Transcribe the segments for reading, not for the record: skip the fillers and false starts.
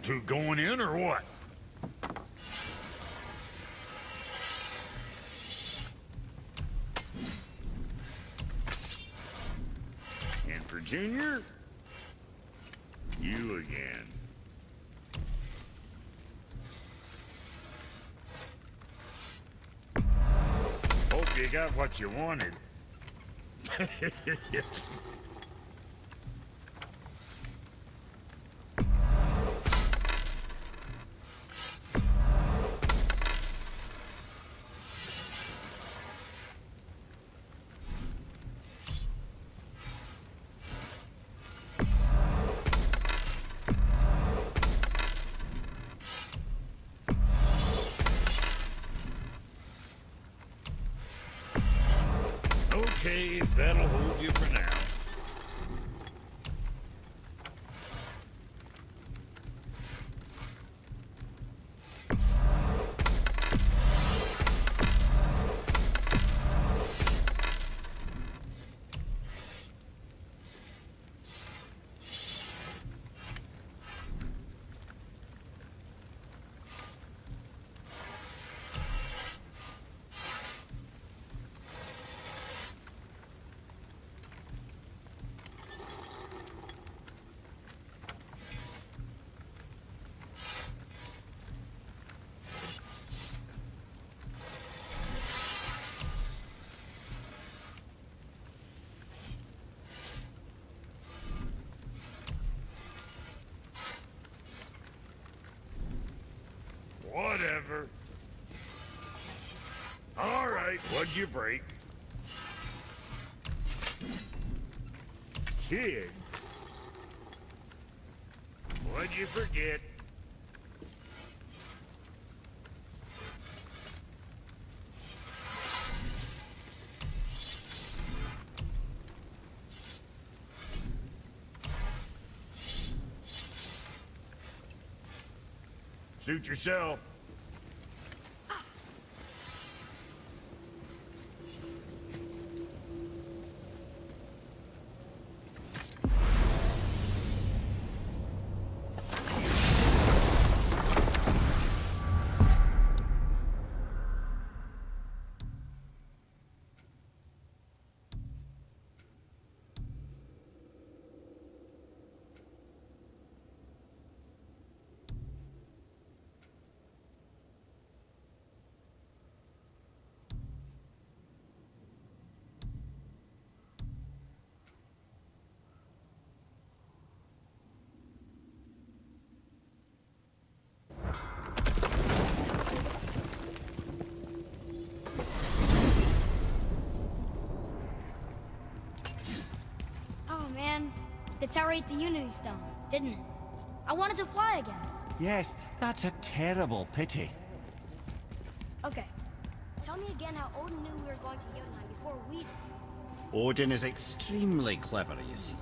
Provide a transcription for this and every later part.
two going in or what? And for Junior, you again. Hope you got what you wanted. Okay, if that'll hold you for now. Whatever. All right, what'd you break? Kid. What'd you forget? Suit yourself. The tower ate the Unity Stone, didn't it? I wanted to fly again. Yes, that's a terrible pity. Okay. Tell me again how Odin knew we were going to Jotunheim before we did. Odin is extremely clever, you see.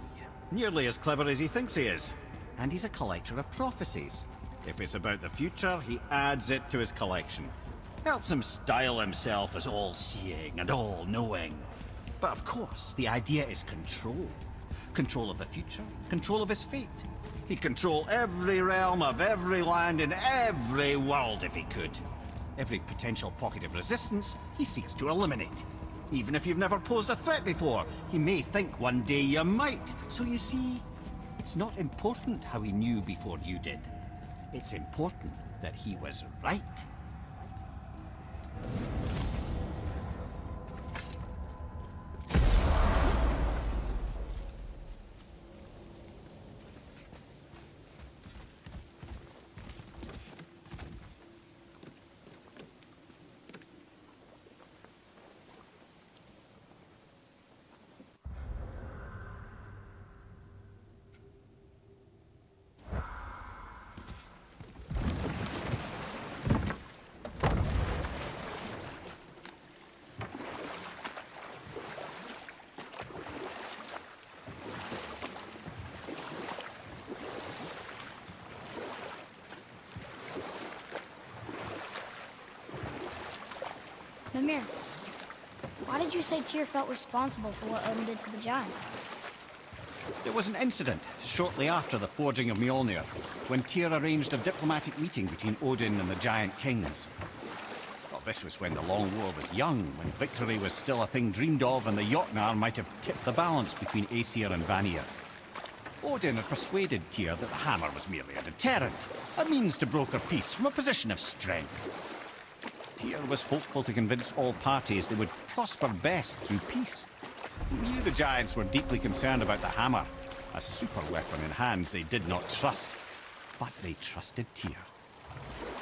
Nearly as clever as he thinks he is. And he's a collector of prophecies. If it's about the future, he adds it to his collection. Helps him style himself as all-seeing and all-knowing. But of course, the idea is control. Control of the future, control of his fate. He'd control every realm of every land in every world if he could. Every potential pocket of resistance, he seeks to eliminate. Even if you've never posed a threat before, he may think one day you might. So you see, it's not important how he knew before you did. It's important that he was right. Mimir, why did you say Tyr felt responsible for what Odin did to the Giants? There was an incident shortly after the forging of Mjolnir, when Tyr arranged a diplomatic meeting between Odin and the Giant Kings. Well, this was when the Long War was young, when victory was still a thing dreamed of, and the Jotnar might have tipped the balance between Aesir and Vanir. Odin had persuaded Tyr that the hammer was merely a deterrent, a means to broker peace from a position of strength. Tyr was hopeful to convince all parties they would prosper best through peace. He knew the giants were deeply concerned about the hammer, a super weapon in hands they did not trust. But they trusted Tyr.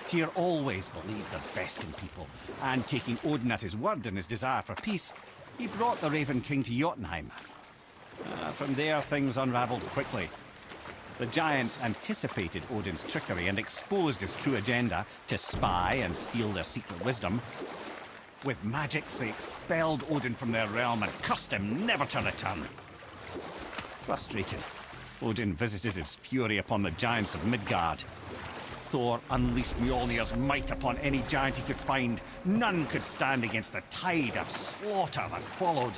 Tyr always believed the best in people, and taking Odin at his word in his desire for peace, he brought the Raven King to Jotunheim. From there, things unraveled quickly. The giants anticipated Odin's trickery and exposed his true agenda to spy and steal their secret wisdom. With magics, they expelled Odin from their realm and cursed him never to return. Frustrated, Odin visited his fury upon the giants of Midgard. Thor unleashed Mjolnir's might upon any giant he could find. None could stand against the tide of slaughter that followed.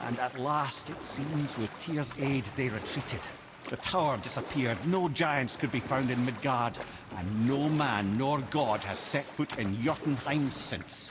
And at last, it seems, with Tyr's aid, they retreated. The tower disappeared, no giants could be found in Midgard, and no man nor god has set foot in Jotunheim since.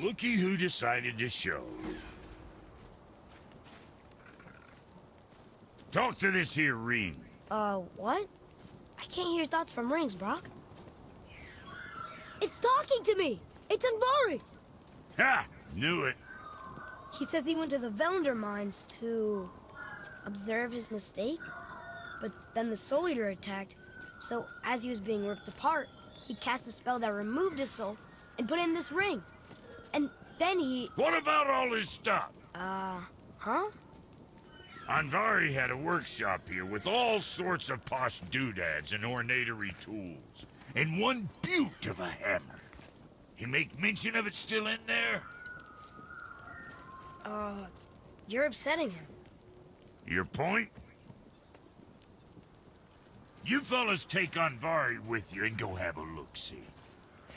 Looky who decided to show. Talk to this here ring. What? I can't hear thoughts from rings, Brock. It's talking to me! It's Andvari! Ha! Knew it. He says he went to the Velnder mines to observe his mistake, but then the Soul Eater attacked, so as he was being ripped apart, he cast a spell that removed his soul and put in this ring. And then he... What about all his stuff? Huh? Andvari had a workshop here with all sorts of posh doodads and ornatery tools. And one beaut of a hammer. You make mention of it still in there? You're upsetting him. Your point? You fellas take Andvari with you and go have a look-see.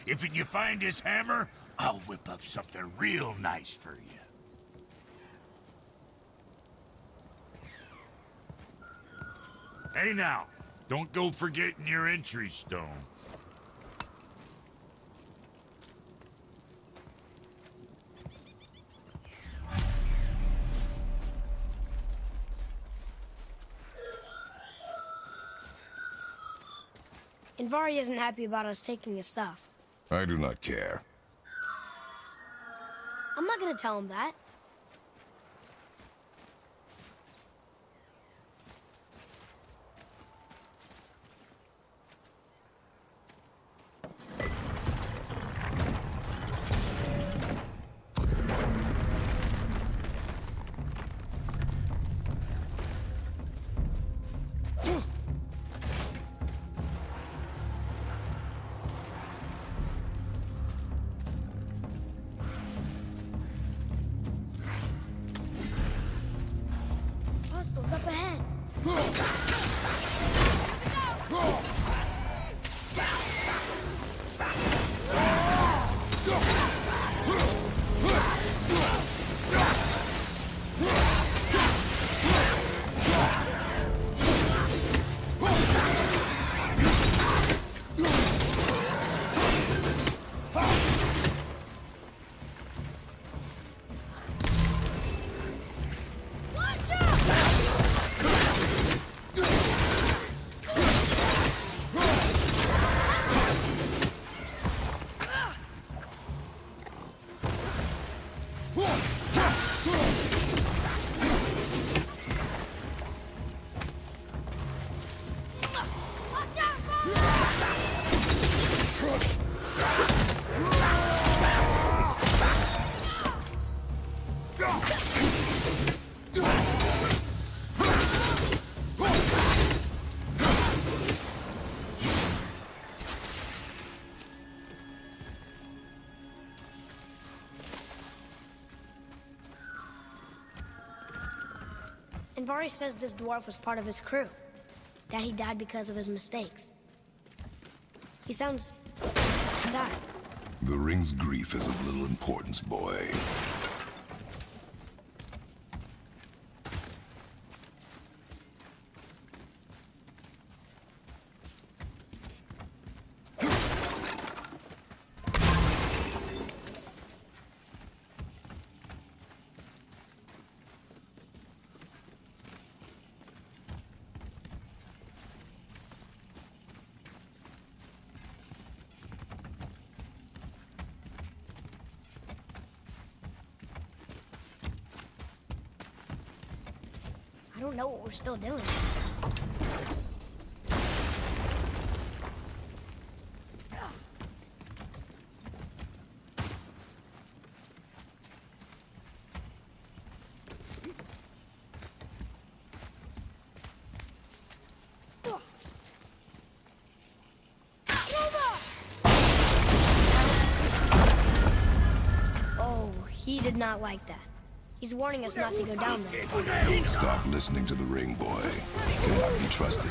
If you find his hammer, I'll whip up something real nice for you. Hey now, don't go forgetting your entry stone. Andvari isn't happy about us taking his stuff. I do not care. I'm not gonna tell him that. hostiles up ahead. And Vari says this dwarf was part of his crew, that he died because of his mistakes. He sounds sad. The ring's grief is of little importance, boy. I don't know what we're still doing. Oh, he did not like that. He's warning us not to go down there. Stop listening to the ring, boy. He cannot be trusted.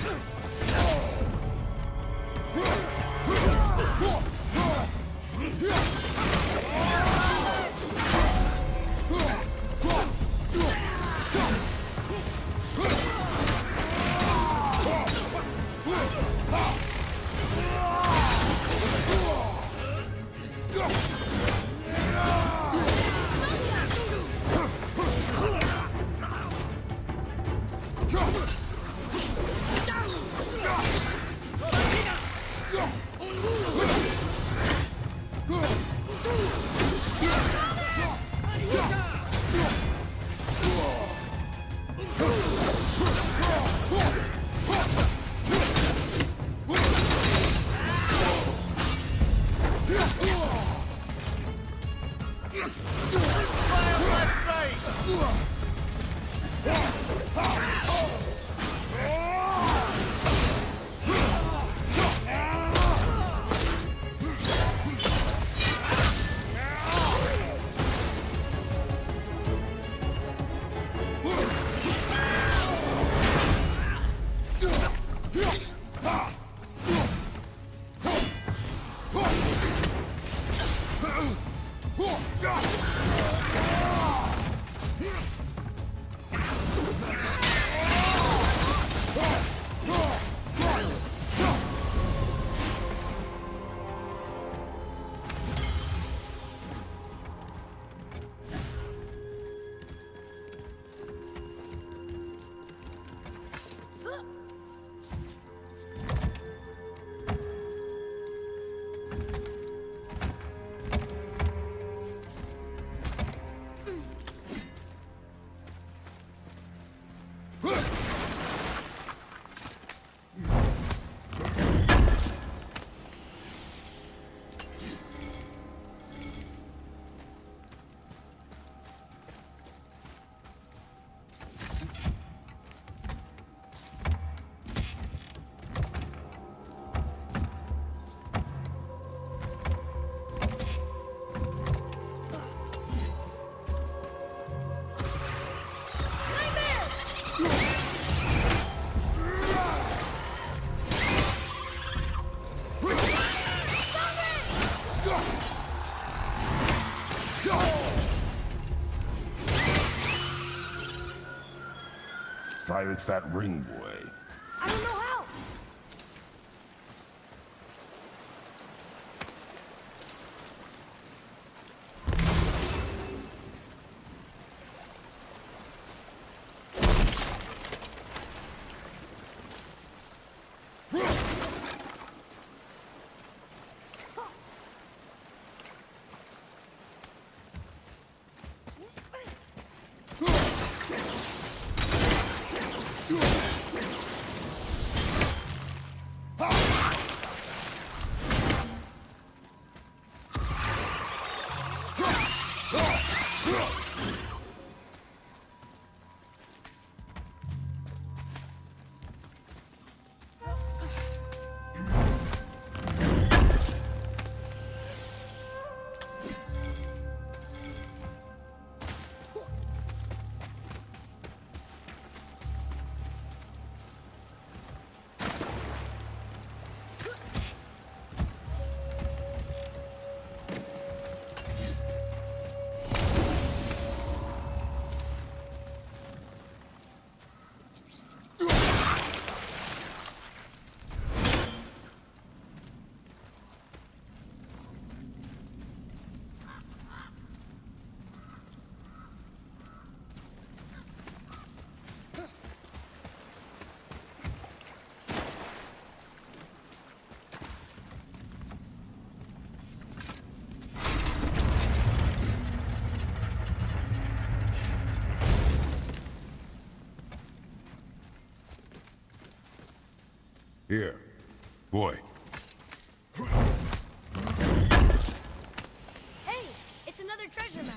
silence that ring, boy. I don't know how. Here. Boy. Hey, it's another treasure map.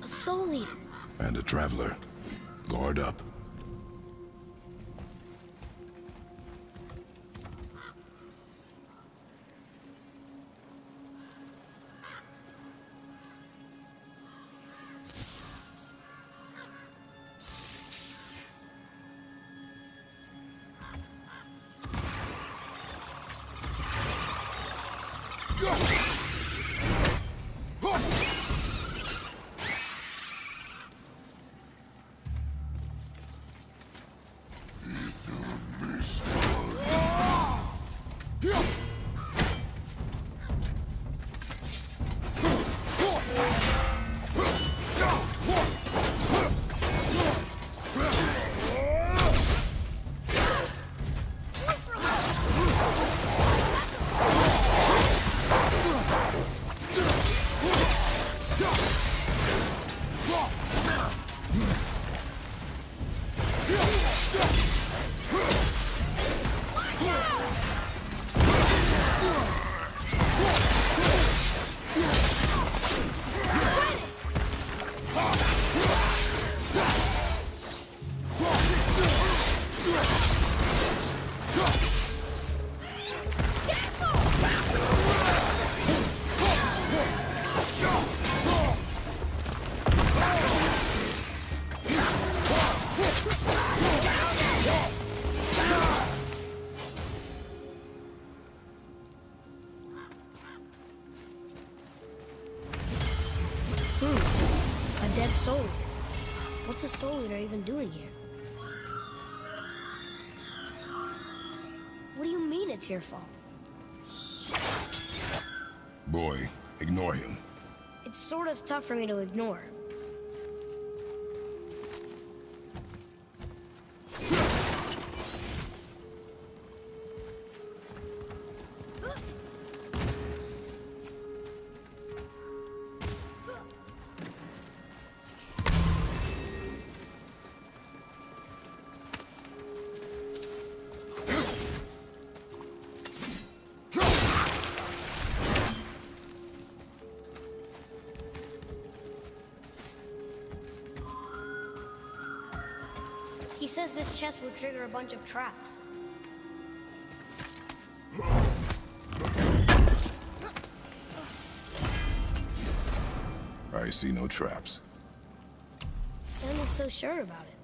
A soul eater. And a traveler. Guard up. A dead soul. What's a soul eater even doing here? What do you mean it's your fault? Boy, ignore him. It's sort of tough for me to ignore. says this chest will trigger a bunch of traps. I see no traps. Sounded so sure about it.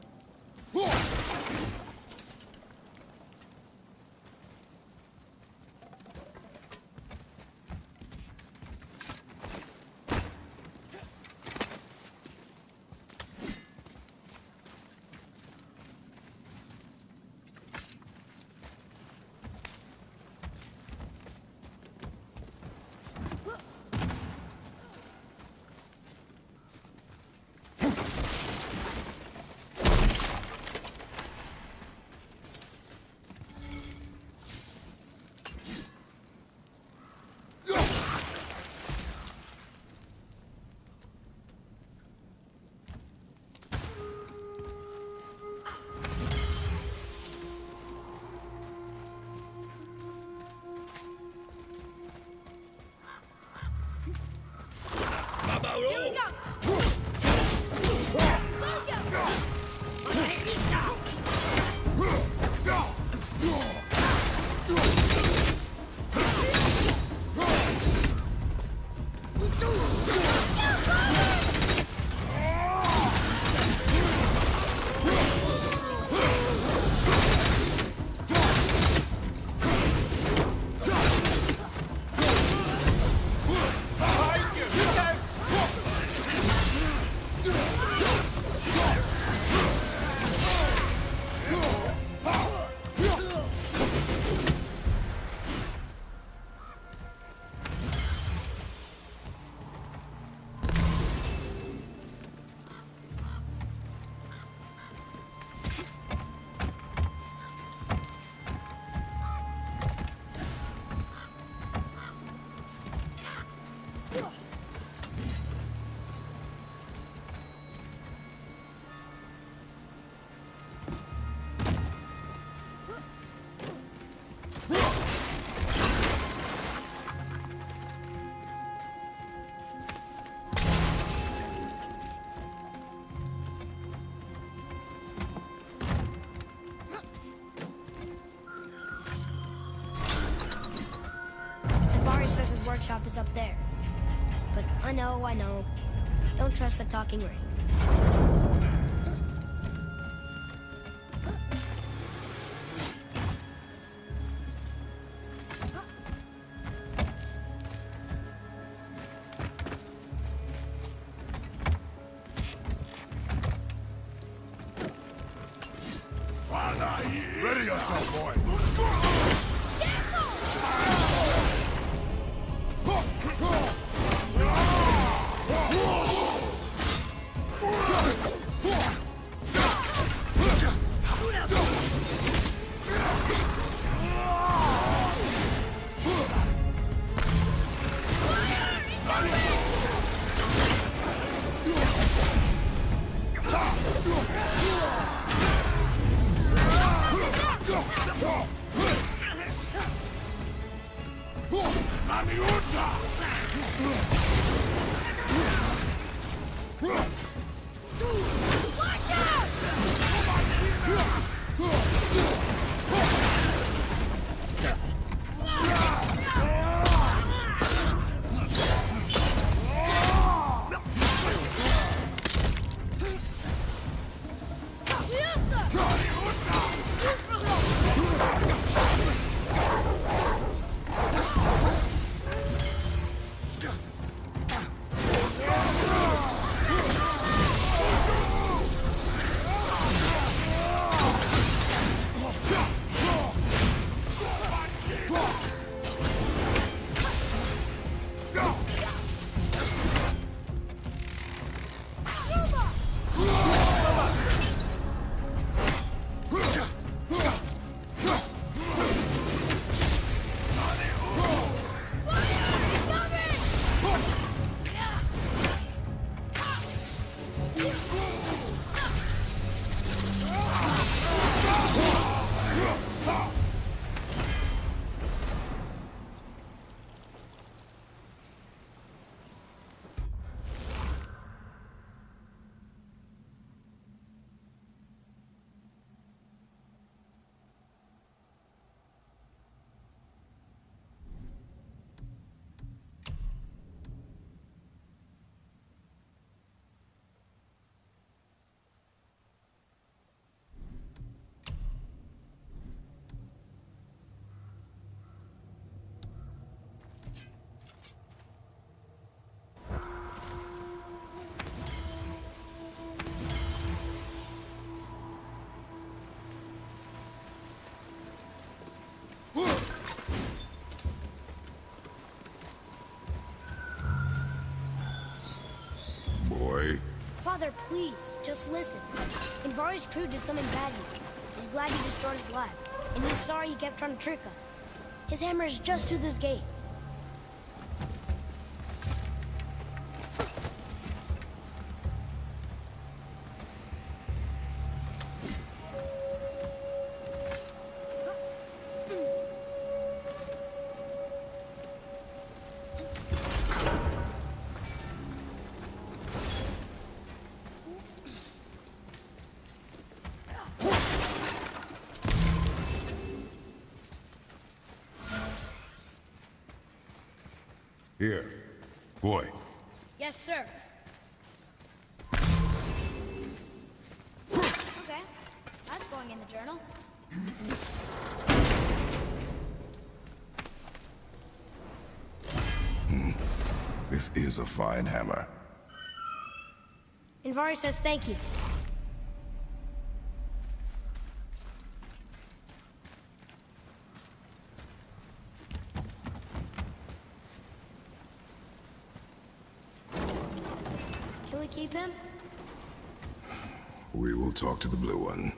Here we go! Says his workshop is up there. But I know. Don't trust the talking ring. Ready yourself, boy. Please, just listen. Invari's crew did something bad here. He's glad you destroyed his lab, and he's sorry he kept trying to trick us. His hammer is just through this gate. Here. Boy. Yes, sir. Okay, that's going in the journal. This is a fine hammer. Invari says thank you. Can we keep him? We will talk to the blue one.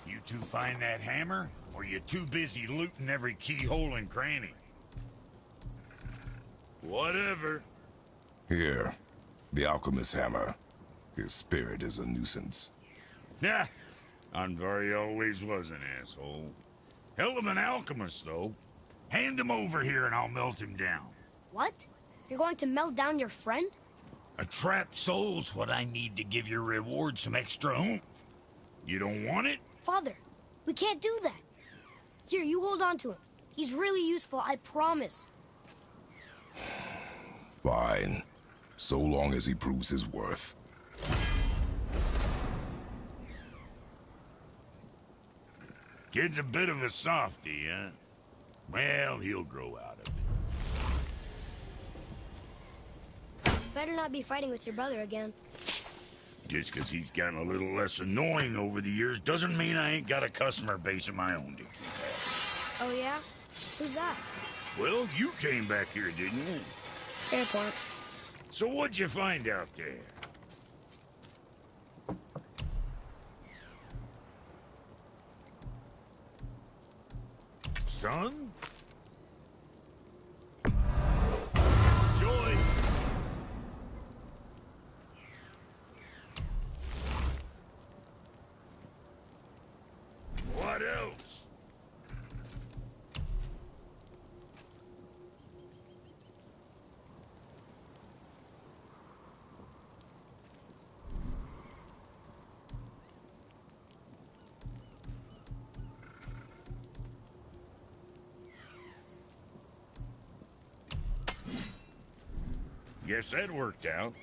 You two find that hammer, or you too busy looting every keyhole and cranny? Whatever. Here. The alchemist's hammer. His spirit is a nuisance. Yeah, Anvari always was an asshole. Hell of an alchemist, though. Hand him over here and I'll melt him down. What? You're going to melt down your friend? A trapped soul's what I need to give your reward some extra oomph. You don't want it? Father, we can't do that. Here, you hold on to him. He's really useful, I promise. Fine. So long as he proves his worth. Kid's a bit of a softy, huh? Well, he'll grow out of it. Better not be fighting with your brother again. Just 'cause he's gotten a little less annoying over the years doesn't mean I ain't got a customer base of my own to keep at. Oh yeah? Who's that? Well, you came back here, didn't you? Fair point. So what'd you find out there? Son? Joy? What else? Guess that worked out.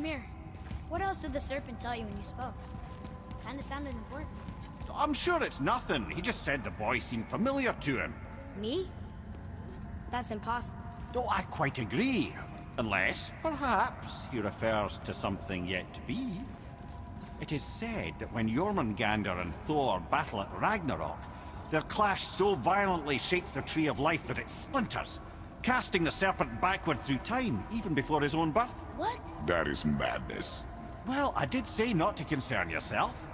Ymir, what else did the serpent tell you when you spoke? Kinda sounded important. I'm sure it's nothing. He just said the boy seemed familiar to him. Me? That's impossible. Oh, I quite agree. Unless, perhaps, he refers to something yet to be. It is said that when Jormungandr and Thor battle at Ragnarok, their clash so violently shakes the Tree of Life that it splinters, casting the serpent backward through time, even before his own birth. What? That is madness. Well, I did say not to concern yourself.